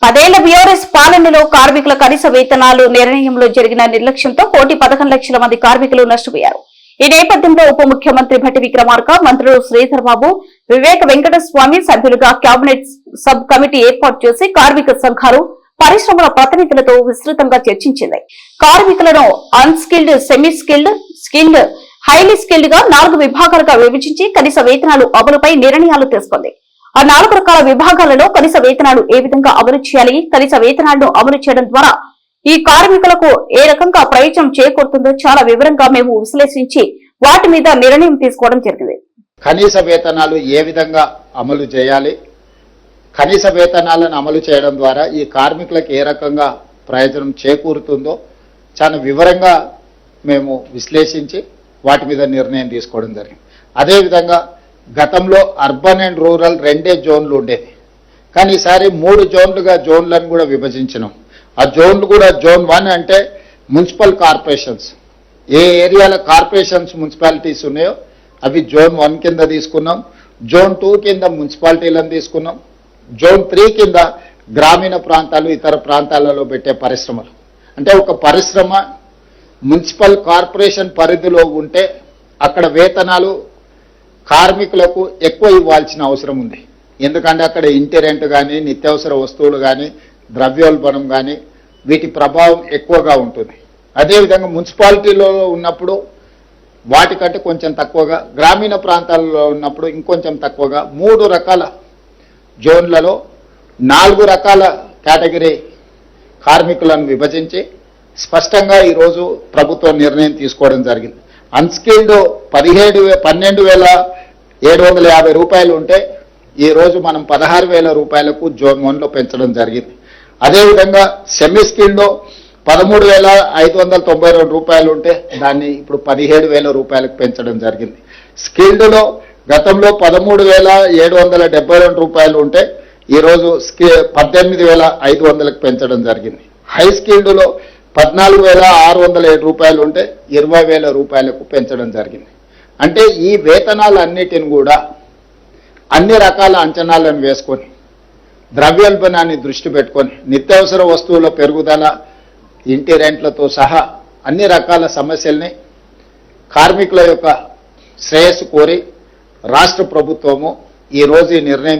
10 ఏళ్ల బీఆర్ఎస్ పాలనలో కార్మికుల కనీస వేతనాలు నిర్ణయంలో జరిగిన నిర్లక్ష్యంతో 1,11,00,000 మంది కార్మికులు నష్టపోయారు. ఈ నేపథ్యంలో ఉప ముఖ్యమంత్రి భట్టి విక్రమార్క, మంత్రులు శ్రీధర్ బాబు, వివేక వెంకటస్వామి సభ్యులుగా కేబినెట్ సబ్ కమిటీ ఏర్పాటు చేసి కార్మిక సంఘాలు, పరిశ్రమల ప్రతినిధులతో విస్తృతంగా చర్చించింది. కార్మికులను unskilled, semi skilled, skilled, highly skilled గా 4 విభాగాలుగా విభజించి కనీస వేతనాలు అమలుపై నిర్ణయాలు తీసుకుంది. ఆ 4 రకాల విభాగాలలో కనీస వేతనాలు ఏ విధంగా అమలు చేయాలి, కనీస వేతనాలను అమలు చేయడం ద్వారా ఈ కార్మికులకు ఏ రకంగా ప్రయోజనం చేకూరుతుందో చాలా వివరంగా మేము విశ్లేషించి వాటి మీద నిర్ణయం తీసుకోవడం జరిగింది. కనీస వేతనాలు ఏ విధంగా అమలు చేయాలి, కనీస వేతనాలను అమలు చేయడం ద్వారా ఈ కార్మికులకు ఏ రకంగా ప్రయోజనం చేకూరుతుందో చాలా వివరంగా మేము విశ్లేషించి వాటి మీద నిర్ణయం తీసుకోవడం జరిగింది. అదేవిధంగా గతంలో అర్బన్ అండ్ రూరల్ 2 జోన్లు ఉండేది, కానీ ఈసారి 3 జోన్లుగా జోన్లను కూడా విభజించినాం. ఆ జోన్లు కూడా జోన్ 1 అంటే మున్సిపల్ కార్పొరేషన్స్, ఏ ఏరియాలో కార్పొరేషన్స్ మున్సిపాలిటీస్ ఉన్నాయో అవి జోన్ 1 కింద తీసుకున్నాం. జోన్ 2 కింద మున్సిపాలిటీలను తీసుకున్నాం. జోన్ 3 కింద గ్రామీణ ప్రాంతాలు, ఇతర ప్రాంతాలలో పెట్టే పరిశ్రమలు. అంటే ఒక పరిశ్రమ మున్సిపల్ కార్పొరేషన్ పరిధిలో ఉంటే అక్కడ వేతనాలు కార్మికులకు ఎక్కువ ఇవ్వాల్సిన అవసరం ఉంది. ఎందుకంటే అక్కడ ఇంటి రెంట్ కానీ, నిత్యావసర వస్తువులు కానీ, ద్రవ్యోల్బణం కానీ వీటి ప్రభావం ఎక్కువగా ఉంటుంది. అదేవిధంగా మున్సిపాలిటీలో ఉన్నప్పుడు వాటికంటే కొంచెం తక్కువగా, గ్రామీణ ప్రాంతాల్లో ఉన్నప్పుడు ఇంకొంచెం తక్కువగా 3 రకాల జోన్లలో 4 రకాల కేటగిరీ కార్మికులను విభజించి స్పష్టంగా ఈరోజు ప్రభుత్వం నిర్ణయం తీసుకోవడం జరిగింది. అన్స్కిల్డ్ 12,750 రూపాయలు ఉంటే ఈరోజు మనం 16,000 రూపాయలకు జోన్ 1లో పెంచడం జరిగింది. అదేవిధంగా సెమీ స్కిల్డ్ 13,592 రూపాయలు ఉంటే దాన్ని ఇప్పుడు 17,000 రూపాయలకు పెంచడం జరిగింది. స్కిల్డ్లో గతంలో 13,772 రూపాయలు ఉంటే ఈరోజు 18,500లకు పెంచడం జరిగింది. హై స్కిల్డ్లో 14,607 రూపాయలు ఉంటే 20,000 రూపాయలకు పెంచడం జరిగింది. అంటే ఈ వేతనాలన్నిటిని కూడా అన్ని రకాల అంచనాలను వేసుకొని, ద్రవ్యోల్బణాన్ని దృష్టి పెట్టుకొని, నిత్యావసర వస్తువుల పెరుగుదల, ఇంటి రెంట్లతో సహా అన్ని రకాల సమస్యల్ని కార్మికుల యొక్క శ్రేయస్సు కోరి రాష్ట్ర ప్రభుత్వము ఈరోజు ఈ నిర్ణయం